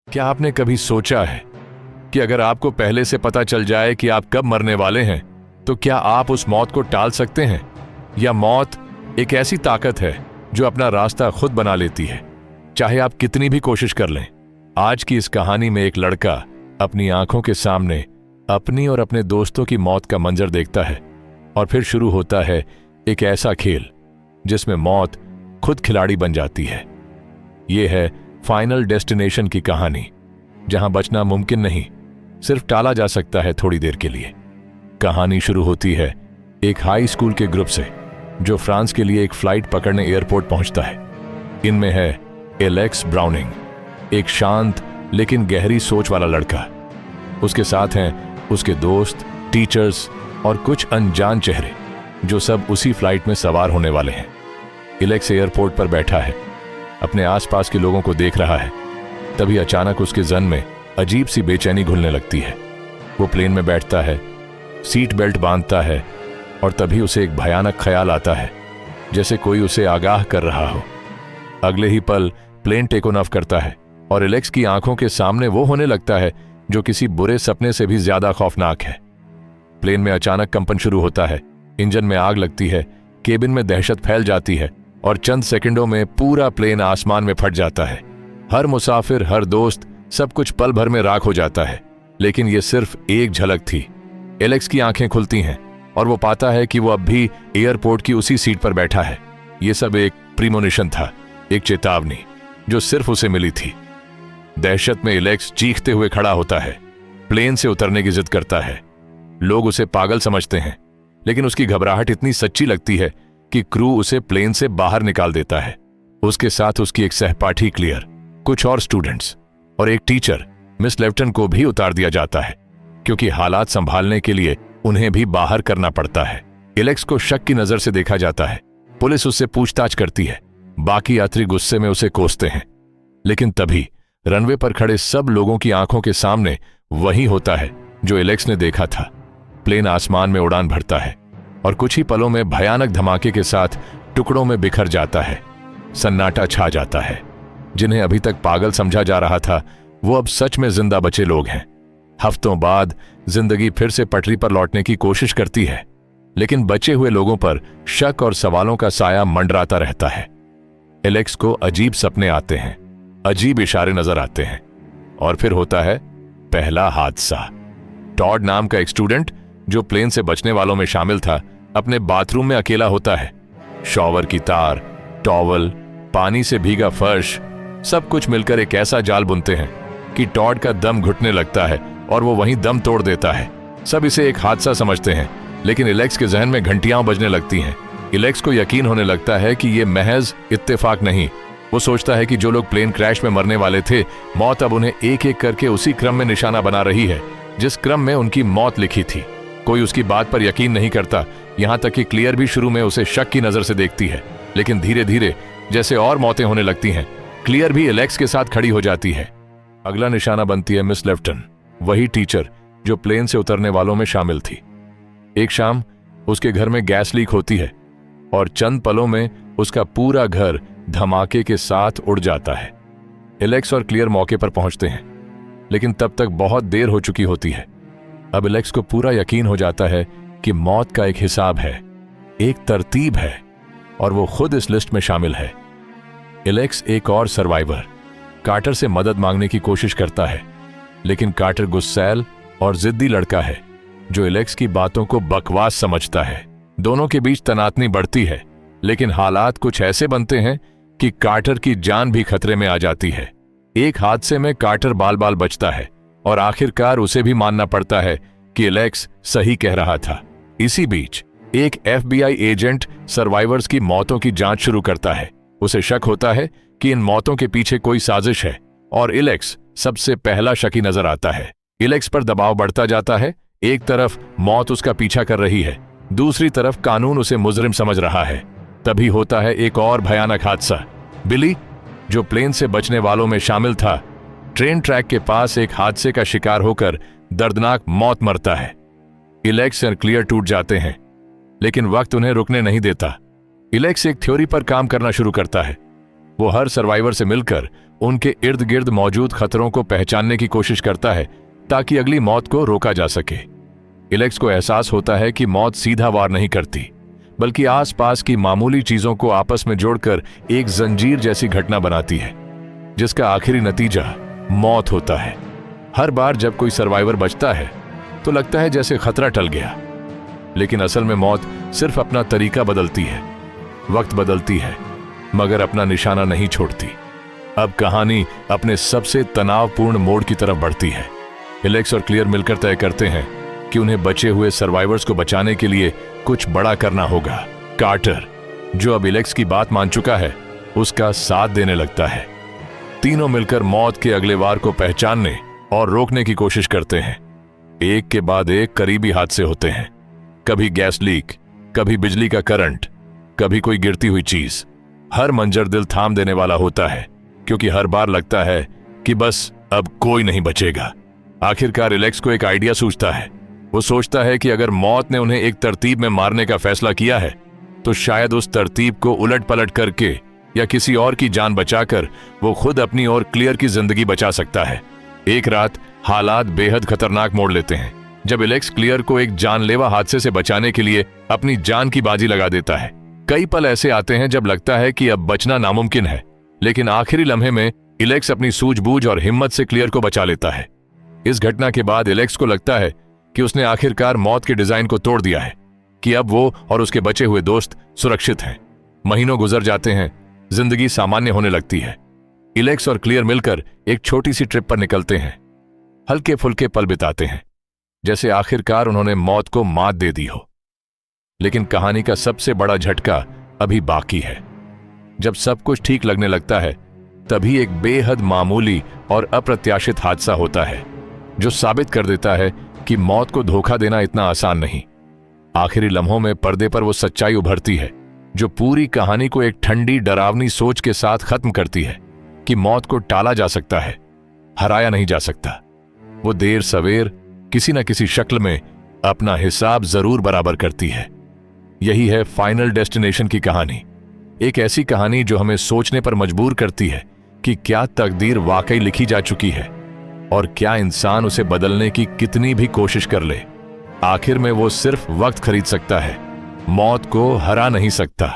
क्या आपने कभी सोचा है कि अगर आपको पहले से पता चल जाए कि आप कब मरने वाले हैं, तो क्या आप उस मौत को टाल सकते हैं? या मौत एक ऐसी ताकत है जो अपना रास्ता खुद बना लेती है, चाहे आप कितनी भी कोशिश कर लें। आज की इस कहानी में एक लड़का अपनी आंखों के सामने अपनी और अपने दोस्तों की मौत का मंजर देखता है, और फिर शुरू होता है एक ऐसा खेल जिसमें मौत खुद खिलाड़ी बन जाती है। यह है फाइनल डेस्टिनेशन की कहानी, जहां बचना मुमकिन नहीं, सिर्फ टाला जा सकता है थोड़ी देर के लिए। कहानी शुरू होती है एक हाई स्कूल के ग्रुप से, जो फ्रांस के लिए एक फ्लाइट पकड़ने एयरपोर्ट पहुंचता है। इनमें है एलेक्स ब्राउनिंग, एक शांत लेकिन गहरी सोच वाला लड़का। उसके साथ हैं उसके दोस्त, टीचर्स और कुछ अनजान चेहरे, जो सब उसी फ्लाइट में सवार होने वाले हैं। एलेक्स एयरपोर्ट पर बैठा है, अपने आसपास के लोगों को देख रहा है। तभी अचानक उसके जन में अजीब सी बेचैनी घुलने लगती है। वो प्लेन में बैठता है, सीट बेल्ट बांधता है, और तभी उसे एक भयानक ख्याल आता है, जैसे कोई उसे आगाह कर रहा हो। अगले ही पल प्लेन टेक ऑफ करता है, और एलेक्स की आंखों के सामने वो होने लगता है जो किसी बुरे सपने से भी ज्यादा खौफनाक है। प्लेन में अचानक कंपन शुरू होता है, इंजन में आग लगती है, केबिन में दहशत फैल जाती है, और चंद सेकंडों में पूरा प्लेन आसमान में फट जाता है। हर मुसाफिर, हर दोस्त, सब कुछ पल भर में राख हो जाता है। लेकिन यह सिर्फ एक झलक थी। एलेक्स की आंखें खुलती हैं और वो पाता है कि वो अब भी एयरपोर्ट की उसी सीट पर बैठा है। यह सब एक प्रीमोनिशन था, एक चेतावनी जो सिर्फ उसे मिली थी। दहशत में एलेक्स चीखते हुए खड़ा होता है, प्लेन से उतरने की जिद करता है। लोग उसे पागल समझते हैं, लेकिन उसकी घबराहट इतनी सच्ची लगती है कि क्रू उसे प्लेन से बाहर निकाल देता है। उसके साथ उसकी एक सहपाठी क्लियर, कुछ और स्टूडेंट्स और एक टीचर मिस लेफ्टन को भी उतार दिया जाता है, क्योंकि हालात संभालने के लिए उन्हें भी बाहर करना पड़ता है। एलेक्स को शक की नजर से देखा जाता है। पुलिस उससे पूछताछ करती है, बाकी यात्री गुस्से में उसे कोसते हैं। लेकिन तभी रनवे पर खड़े सब लोगों की आंखों के सामने वही होता है जो एलेक्स ने देखा था। प्लेन आसमान में उड़ान भरता है और कुछ ही पलों में भयानक धमाके के साथ टुकड़ों में बिखर जाता है। सन्नाटा छा जाता है। जिन्हें अभी तक पागल समझा जा रहा था, वो अब सच में जिंदा बचे लोग हैं। हफ्तों बाद जिंदगी फिर से पटरी पर लौटने की कोशिश करती है, लेकिन बचे हुए लोगों पर शक और सवालों का साया मंडराता रहता है। एलेक्स को अजीब सपने आते हैं, अजीब इशारे नजर आते हैं, और फिर होता है पहला हादसा। टॉड नाम का एक स्टूडेंट, जो प्लेन से बचने वालों में शामिल था, अपने बाथरूम में अकेला होता है। शॉवर की तार, टॉवल, पानी से भीगा फर्श, सब कुछ मिलकर एक ऐसा जाल बुनते हैं कि टॉड का दम घुटने लगता है और वो वहीं दम तोड़ देता है। सब इसे एक हादसा समझते हैं, लेकिन एलेक्स के जहन में घंटियां बजने लगती हैं। एलेक्स को यकीन होने लगता है कि ये महज इत्तेफाक नहीं। वो सोचता है कि जो लोग प्लेन क्रैश में मरने वाले थे, मौत अब उन्हें एक एक करके उसी क्रम में निशाना बना रही है जिस क्रम में उनकी मौत लिखी थी। कोई उसकी बात पर यकीन नहीं करता, यहां तक कि क्लियर भी शुरू में उसे शक की नजर से देखती है। लेकिन धीरे धीरे जैसे और मौतें होने लगती हैं, क्लियर भी एलेक्स के साथ खड़ी हो जाती है। अगला निशाना बनती है मिस लेफ्टन, वही टीचर जो प्लेन से उतरने वालों में शामिल थी। एक शाम उसके घर में गैस लीक होती है और चंद पलों में उसका पूरा घर धमाके के साथ उड़ जाता है। एलेक्स और क्लियर मौके पर पहुंचते हैं, लेकिन तब तक बहुत देर हो चुकी होती है। अब एलेक्स को पूरा यकीन हो जाता है कि मौत का एक हिसाब है, एक तरतीब है, और वो खुद इस लिस्ट में शामिल है। एलेक्स एक और सर्वाइवर कार्टर से मदद मांगने की कोशिश करता है, लेकिन कार्टर गुस्सैल और जिद्दी लड़का है जो एलेक्स की बातों को बकवास समझता है। दोनों के बीच तनातनी बढ़ती है, लेकिन हालात कुछ ऐसे बनते हैं कि कार्टर की जान भी खतरे में आ जाती है। एक हादसे में कार्टर बाल बाल बचता है, और आखिरकार उसे भी मानना पड़ता है कि एलेक्स सही कह रहा था। इसी बीच एक FBI एजेंट सर्वाइवर्स की मौतों की जांच शुरू करता है। उसे शक होता है कि इन मौतों के पीछे कोई साजिश है, और एलेक्स सबसे पहला शकी नजर आता है। एलेक्स पर दबाव बढ़ता जाता है। एक तरफ मौत उसका पीछा कर रही है, दूसरी तरफ कानून उसे मुजरिम समझ रहा है। तभी होता है एक और भयानक हादसा। बिली, जो प्लेन से बचने वालों में शामिल था, ट्रेन ट्रैक के पास एक हादसे का शिकार होकर दर्दनाक मौत मरता है। एलेक्स और क्लियर टूट जाते हैं, लेकिन वक्त उन्हें रुकने नहीं देता। एलेक्स एक थ्योरी पर काम करना शुरू करता है। वो हर सर्वाइवर से मिलकर उनके इर्द गिर्द मौजूद खतरों को पहचानने की कोशिश करता है ताकि अगली मौत को रोका जा सके। इलेक्स को एहसास होता है कि मौत सीधा वार नहीं करती, बल्कि आसपास की मामूली चीजों को आपस में जोड़कर एक जंजीर जैसी घटना बनाती है, जिसका आखिरी नतीजा मौत होता है। हर बार जब कोई सर्वाइवर बचता है तो लगता है जैसे खतरा टल गया, लेकिन असल में मौत सिर्फ अपना तरीका बदलती है, वक्त बदलती है, मगर अपना निशाना नहीं छोड़ती। अब कहानी अपने सबसे तनावपूर्ण मोड़ की तरफ बढ़ती है। इलेक्स और क्लियर मिलकर तय करते हैं कि उन्हें बचे हुए सर्वाइवर्स को बचाने के लिए कुछ बड़ा करना होगा। कार्टर, जो अब इलेक्स की बात मान चुका है, उसका साथ देने लगता है। तीनों मिलकर मौत के अगले वार को पहचानने और रोकने की कोशिश करते हैं। एक के बाद एक करीबी हादसे होते हैं, कभी गैस लीक, कभी बिजली का करंट, कभी कोई गिरती हुई चीज। हर मंजर दिल थाम देने वाला होता है, क्योंकि हर बार लगता है कि बस अब कोई नहीं बचेगा। आखिरकार इलेक्स को एक आइडिया सूझता है। वो सोचता है कि अगर मौत ने उन्हें एक तरतीब में मारने का फैसला किया है, तो शायद उस तरतीब को उलट पलट करके या किसी और की जान बचाकर वो खुद अपनी और क्लियर की जिंदगी बचा सकता है। एक रात हालात बेहद खतरनाक मोड़ लेते हैं, जब इलेक्स क्लियर को एक जानलेवा हादसे से बचाने के लिए अपनी जान की बाजी लगा देता है। कई पल ऐसे आते हैं जब लगता है कि अब बचना नामुमकिन है, लेकिन आखिरी लम्हे में इलेक्स अपनी सूझबूझ और हिम्मत से क्लियर को बचा लेता है। इस घटना के बाद इलेक्स को लगता है कि उसने आखिरकार मौत के डिजाइन को तोड़ दिया है, कि अब वो और उसके बचे हुए दोस्त सुरक्षित हैं। महीनों गुजर जाते हैं, जिंदगी सामान्य होने लगती है। इलेक्स और क्लियर मिलकर एक छोटी सी ट्रिप पर निकलते हैं। हल्के फुल्के पल बिताते हैं, जैसे आखिरकार उन्होंने मौत को मात दे दी हो। लेकिन कहानी का सबसे बड़ा झटका अभी बाकी है। जब सब कुछ ठीक लगने लगता है, तभी एक बेहद मामूली और अप्रत्याशित हादसा होता है, जो साबित कर देता है कि मौत को धोखा देना इतना आसान नहीं। आखिरी लम्हों में पर्दे पर वो सच्चाई उभरती है, जो पूरी कहानी को एक ठंडी डरावनी सोच के साथ खत्म करती है कि मौत को टाला जा सकता है, हराया नहीं जा सकता। वो देर सवेर किसी न किसी शक्ल में अपना हिसाब जरूर बराबर करती है। यही है फाइनल डेस्टिनेशन की कहानी। एक ऐसी कहानी जो हमें सोचने पर मजबूर करती है कि क्या तकदीर वाकई लिखी जा चुकी है, और क्या इंसान उसे बदलने की कितनी भी कोशिश कर ले, आखिर में वो सिर्फ वक्त खरीद सकता है, मौत को हरा नहीं सकता।